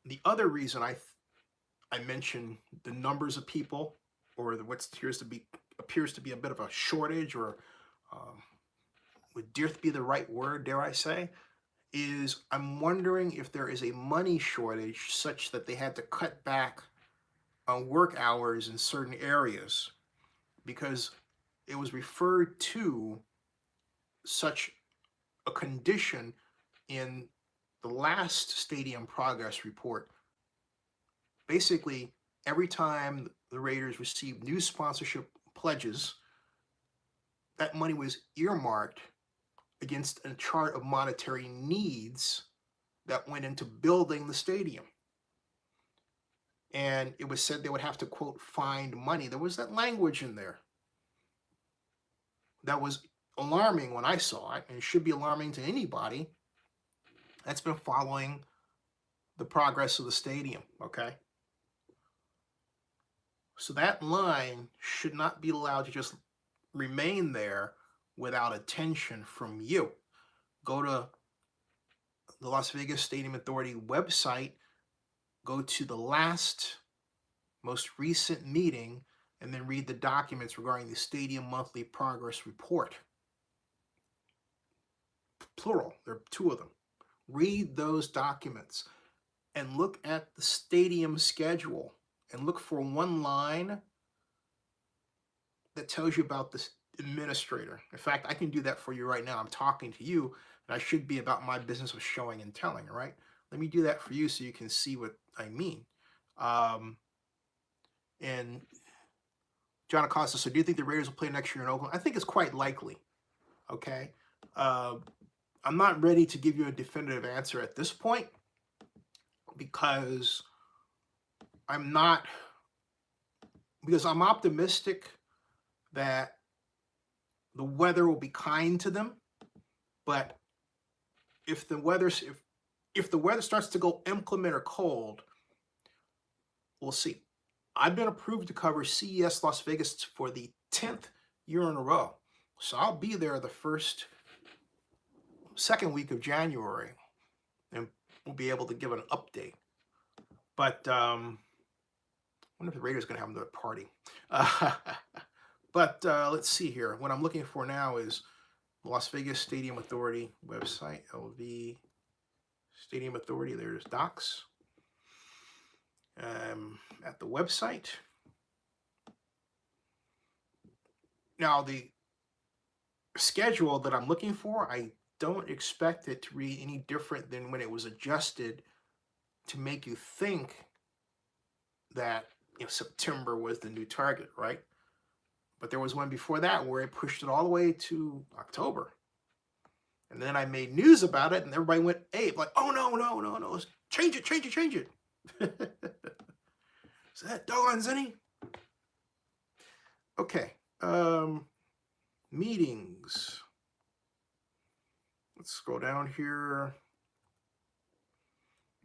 The other reason I mentioned the numbers of people, or what appears to be a bit of a shortage, or would dearth be the right word, dare I say, is I'm wondering if there is a money shortage such that they had to cut back on work hours in certain areas, because it was referred to such a condition in the last stadium progress report. Basically, every time the Raiders received new sponsorship pledges, that money was earmarked against a chart of monetary needs that went into building the stadium. And it was said they would have to, quote, find money. There was that language in there that was alarming when I saw it, and it should be alarming to anybody that's been following the progress of the stadium, okay? So that line should not be allowed to just remain there without attention from you. Go to the Las Vegas Stadium Authority website, go to the most recent meeting, and then read the documents regarding the Stadium Monthly Progress Report. Plural, there are two of them. Read those documents and look at the stadium schedule and look for one line that tells you about the administrator. In fact, I can do that for you right now. I'm talking to you, and I should be about my business of showing and telling, right? Let me do that for you so you can see what I mean. And John Acosta, so do you think the Raiders will play next year in Oakland? I think it's quite likely, okay? I'm not ready to give you a definitive answer at this point because I'm optimistic that the weather will be kind to them. But if the weather starts to go inclement or cold, we'll see. I've been approved to cover CES Las Vegas for the 10th year in a row. So I'll be there the second week of January, and we'll be able to give an update. But I wonder if the Raiders are going to have another party. But let's see here. What I'm looking for now is Las Vegas Stadium Authority website, LV Stadium Authority. There's docs at the website. Now, the schedule that I'm looking for, I don't expect it to read any different than when it was adjusted to make you think that September was the new target, right? But there was one before that where it pushed it all the way to October. And then I made news about it, and everybody went ape, like, oh, no, change it. Is that doggone Zenny? Okay, meetings. Let's scroll down here.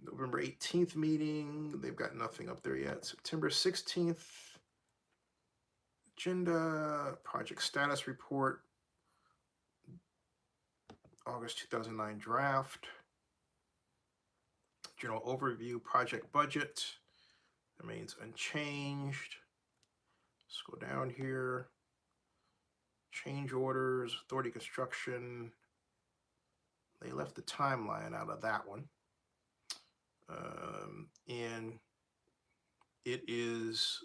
November 18th meeting. They've got nothing up there yet. September 16th. Agenda, project status report. August 2009 draft. General overview, project budget. remains unchanged. Let's go down here. Change orders, authority construction. They left the timeline out of that one. And it is,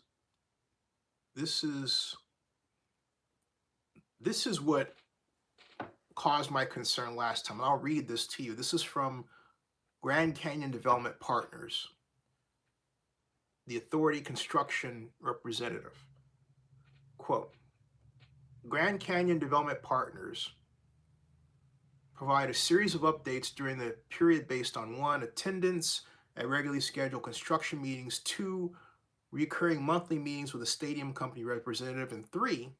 this is what caused my concern last time. I'll read this to you. This is from Grand Canyon Development Partners, the authority construction representative. Quote, Grand Canyon Development Partners provide a series of updates during the period based on 1, attendance at regularly scheduled construction meetings, 2, recurring monthly meetings with a stadium company representative, and 3,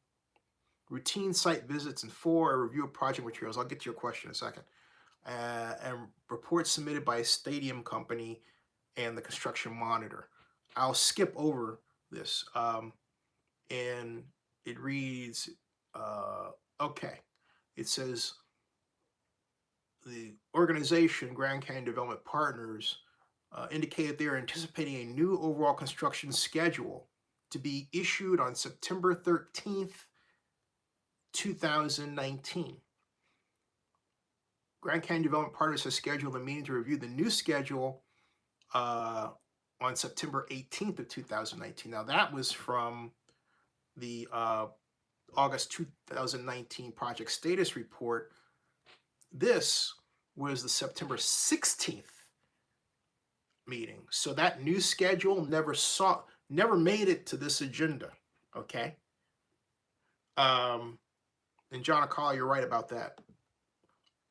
routine site visits, and 4, a review of project materials. I'll get to your question in a second. And reports submitted by a stadium company and the construction monitor. I'll skip over this. And it reads, okay. It says, the organization, Grand Canyon Development Partners, indicated they are anticipating a new overall construction schedule to be issued on September 13th, 2019. Grand Canyon Development Partners has scheduled a meeting to review the new schedule on September 18th of 2019. Now that was from the August 2019 project status report. This was the September 16th meeting. So that new schedule never made it to this agenda. Okay. And John Akala, you're right about that.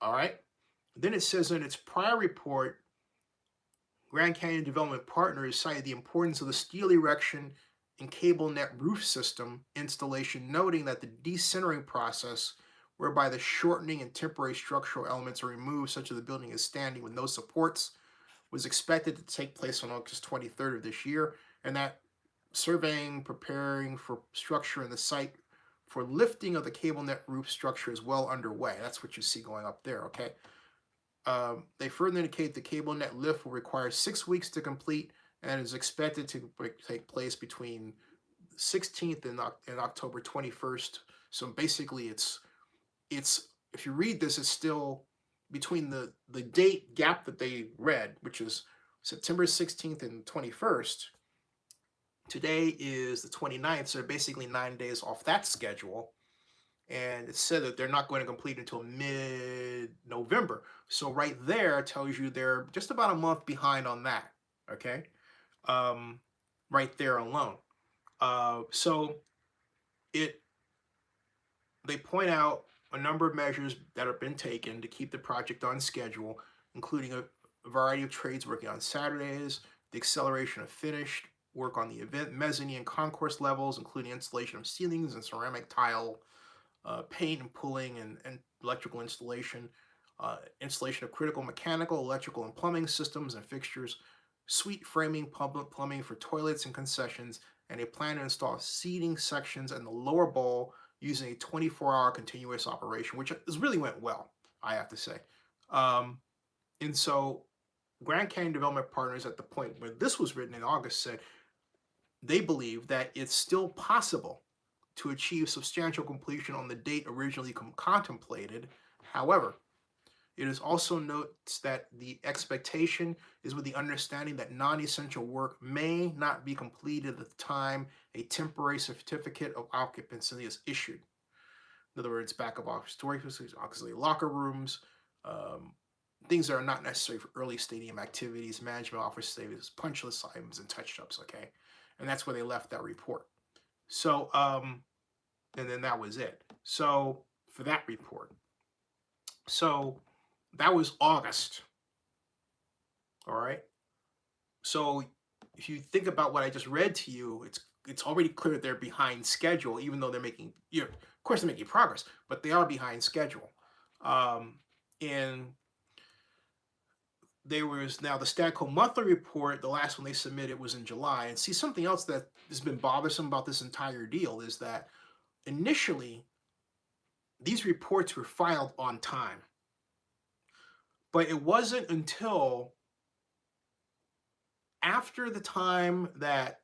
All right. Then it says in its prior report, Grand Canyon Development Partners cited the importance of the steel erection and cable net roof system installation, noting that the decentering process, whereby the shortening and temporary structural elements are removed such that the building is standing with no supports, was expected to take place on August 23rd of this year, and that surveying, preparing for structure in the site for lifting of the cable net roof structure is well underway. That's what you see going up there, okay? They further indicate the cable net lift will require 6 weeks to complete and is expected to take place between 16th and October 21st. So basically it's if you read this, it's still between the date gap that they read, which is September 16th and 21st. Today is the 29th, so they're basically 9 days off that schedule. And it said that they're not going to complete until mid-November. So right there tells you they're just about a month behind on that, okay? Right there alone. So they point out a number of measures that have been taken to keep the project on schedule, including a variety of trades working on Saturdays, the acceleration of finished work on the event, mezzanine and concourse levels, including installation of ceilings and ceramic tile, paint and pulling and electrical installation, installation of critical mechanical, electrical, and plumbing systems and fixtures, suite framing, public plumbing for toilets and concessions, and a plan to install seating sections in the lower bowl using a 24-hour continuous operation, which really went well, I have to say. And so Grand Canyon Development Partners, at the point where this was written in August, said they believe that it's still possible to achieve substantial completion on the date originally contemplated. However, it is also notes that the expectation is with the understanding that non-essential work may not be completed at the time a temporary certificate of occupancy is issued. In other words, back of office storage facilities, auxiliary locker rooms, things that are not necessary for early stadium activities, management office statements, punch list items, and touch-ups, okay? And that's where they left that report. So, and then that was it. So, for that report. So, that was August. All right. So, if you think about what I just read to you, it's already clear that they're behind schedule, even though they're making, of course, they're making progress, but they are behind schedule. And there was now the Stadco monthly report. The last one they submitted was in July. And see, something else that has been bothersome about this entire deal is that initially these reports were filed on time. But it wasn't until after the time that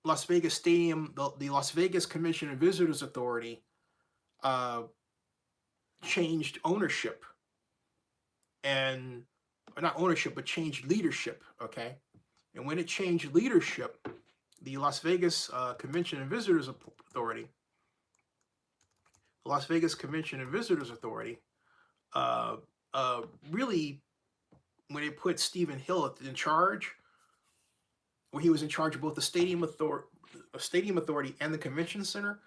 Las Vegas Stadium, the Las Vegas Convention and Visitors Authority changed ownership, and or not ownership, but changed leadership, okay? And when it changed leadership, the Las Vegas Convention and Visitors Authority, the Las Vegas Convention and Visitors Authority, really, when it put Stephen Hill in charge, where he was in charge of both the Stadium Authority and the Convention Center,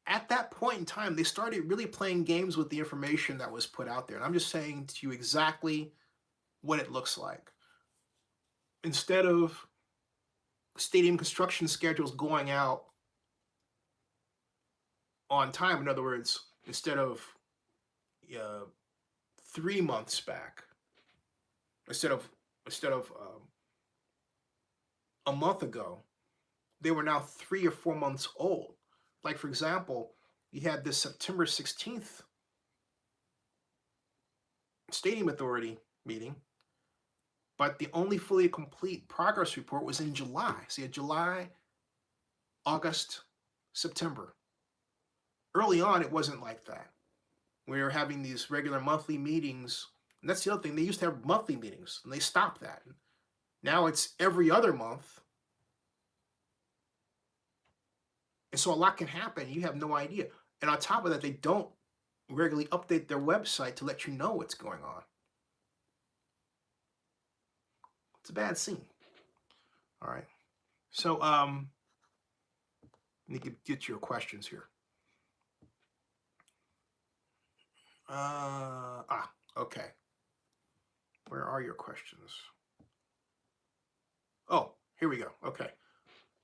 at that point in time, they started really playing games with the information that was put out there. And I'm just saying to you exactly what it looks like. Instead of stadium construction schedules going out on time, in other words, instead of 3 months back, instead of a month ago, they were now 3 or 4 months old. Like, for example, you had this September 16th Stadium Authority meeting, but the only fully complete progress report was in July. So you had July, August, September. Early on, it wasn't like that. We were having these regular monthly meetings. And that's the other thing. They used to have monthly meetings, and they stopped that. Now it's every other month. And so a lot can happen. You have no idea. And on top of that, they don't regularly update their website to let you know what's going on. It's a bad scene. All right. So let me get your questions here. Okay. Where are your questions? Oh, here we go. Okay.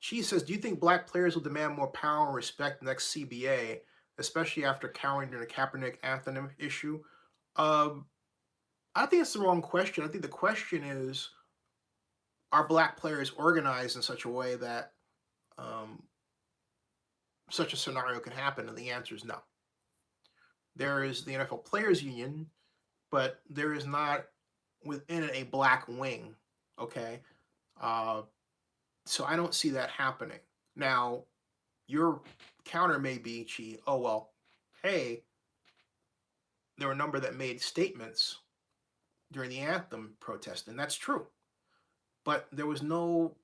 She says, do you think black players will demand more power and respect next CBA, especially after cowering during the Kaepernick anthem issue? I think it's the wrong question. I think the question is, are black players organized in such a way that such a scenario can happen? And the answer is no. There is the NFL Players Union, but there is not within it a black wing, okay? So I don't see that happening. Now, your counter may be, oh, well, hey, there were a number that made statements during the anthem protest, and that's true. But there was no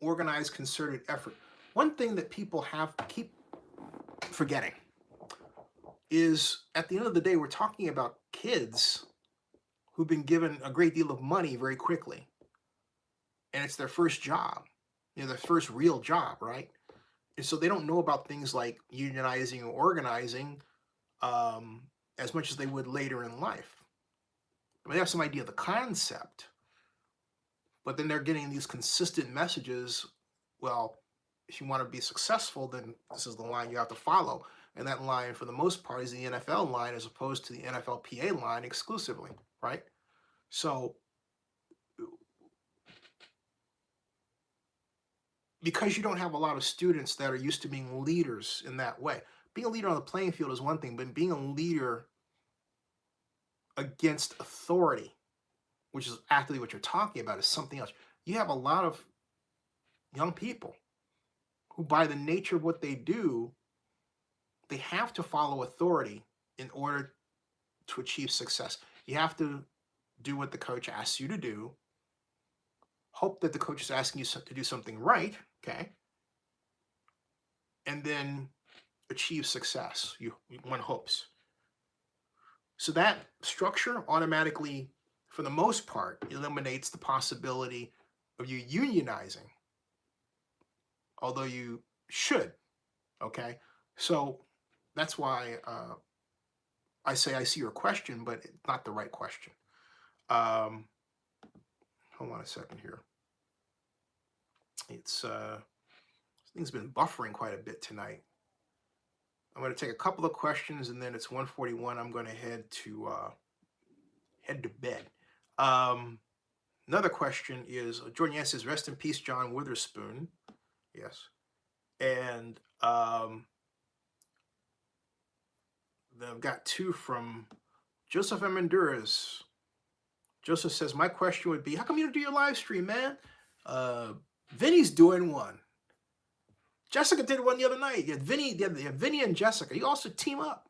organized, concerted effort. One thing that people have to keep forgetting is, at the end of the day, we're talking about kids who've been given a great deal of money very quickly. And it's their first job, their first real job, right? And so they don't know about things like unionizing or organizing as much as they would later in life. I mean, they have some idea of the concept, but then they're getting these consistent messages. Well, if you want to be successful, then this is the line you have to follow. And that line, for the most part, is the NFL line as opposed to the NFLPA line exclusively, right? So because you don't have a lot of students that are used to being leaders in that way. Being a leader on the playing field is one thing, but being a leader against authority, which is actually what you're talking about, is something else. You have a lot of young people who, by the nature of what they do, they have to follow authority in order to achieve success. You have to do what the coach asks you to do, hope that the coach is asking you to do something right, okay, and then achieve success. One hopes. So that structure automatically, for the most part, eliminates the possibility of you unionizing, although you should, okay? So that's why I say I see your question, but it's not the right question. Hold on a second here. It's this thing's been buffering quite a bit tonight. I'm going to take a couple of questions, and then it's 1:41. I'm going to head to bed. Another question is, Jordan Yan says, rest in peace, John Witherspoon. Yes. And then I've got two from Joseph Amenduras. Joseph says, my question would be, how come you don't do your live stream, man? Vinny's doing one. Jessica did one the other night. You had Vinny and Jessica. You also team up.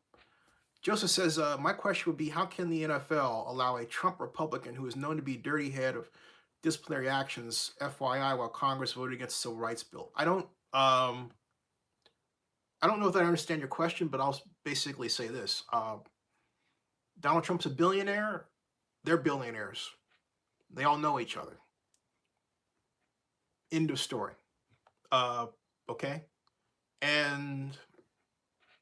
Joseph says, my question would be, how can the NFL allow a Trump Republican who is known to be dirty head of disciplinary actions, FYI, while Congress voted against the Civil Rights Bill? I don't know if I understand your question, but I'll basically say this. Donald Trump's a billionaire. They're billionaires. They all know each other. End of story. Okay? And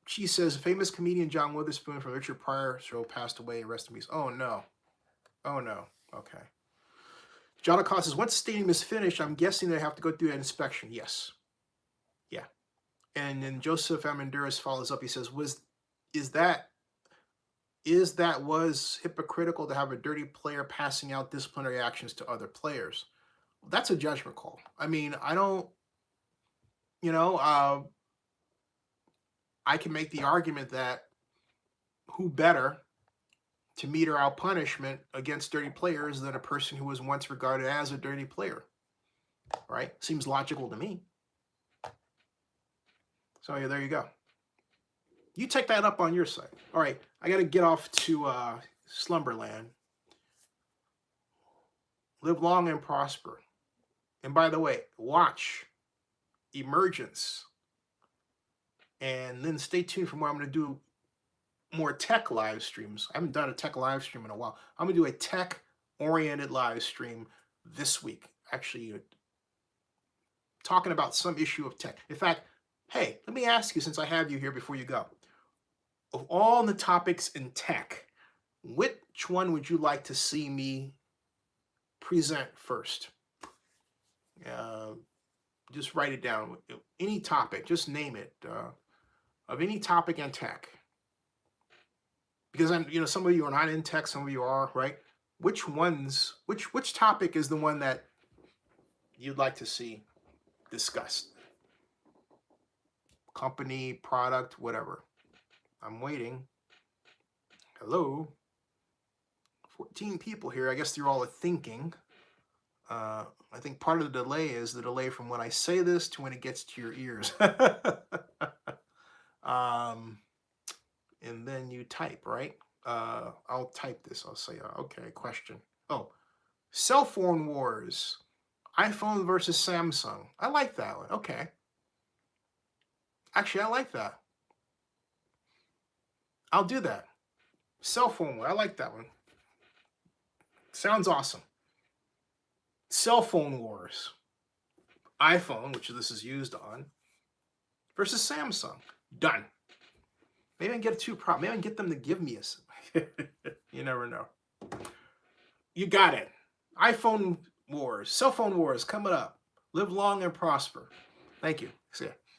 she says, famous comedian John Witherspoon from Richard Pryor show passed away. Rest in peace. Oh, no. Oh, no. Okay. John O'Connor says, once the stadium is finished, I'm guessing they have to go through an inspection. Yes. Yeah. And then Joseph Amenduras follows up. He says, is that hypocritical to have a dirty player passing out disciplinary actions to other players? That's a judgment call. I mean, I don't, I can make the argument that who better to meter out punishment against dirty players than a person who was once regarded as a dirty player, right? Seems logical to me. So yeah, there you go. You take that up on your side. All right, I got to get off to Slumberland. Live long and prosper. And by the way, watch Emergence. And then stay tuned for more. I'm going to do more tech live streams. I haven't done a tech live stream in a while. I'm going to do a tech-oriented live stream this week. Actually, talking about some issue of tech. In fact, hey, let me ask you, since I have you here before you go. Of all the topics in tech, which one would you like to see me present first? Just write it down. Any topic, just name it. Of any topic in tech. Because some of you are not in tech, some of you are, right? Which topic is the one that you'd like to see discussed? Company, product, whatever. I'm waiting. Hello. 14 people here. I guess they're all thinking. I think part of the delay is the delay from when I say this to when it gets to your ears. And then you type, right? I'll type this. I'll say, okay, question. Oh, cell phone wars. iPhone versus Samsung. I like that one. Okay. Actually, I like that. I'll do that. Cell phone war. I like that one. Sounds awesome. Cell phone wars. iPhone, which this is used on, versus Samsung. Done. Maybe I can get maybe I can get them to give me a. You never know. You got it. iPhone wars, cell phone wars coming up. Live long and prosper. Thank you. See ya.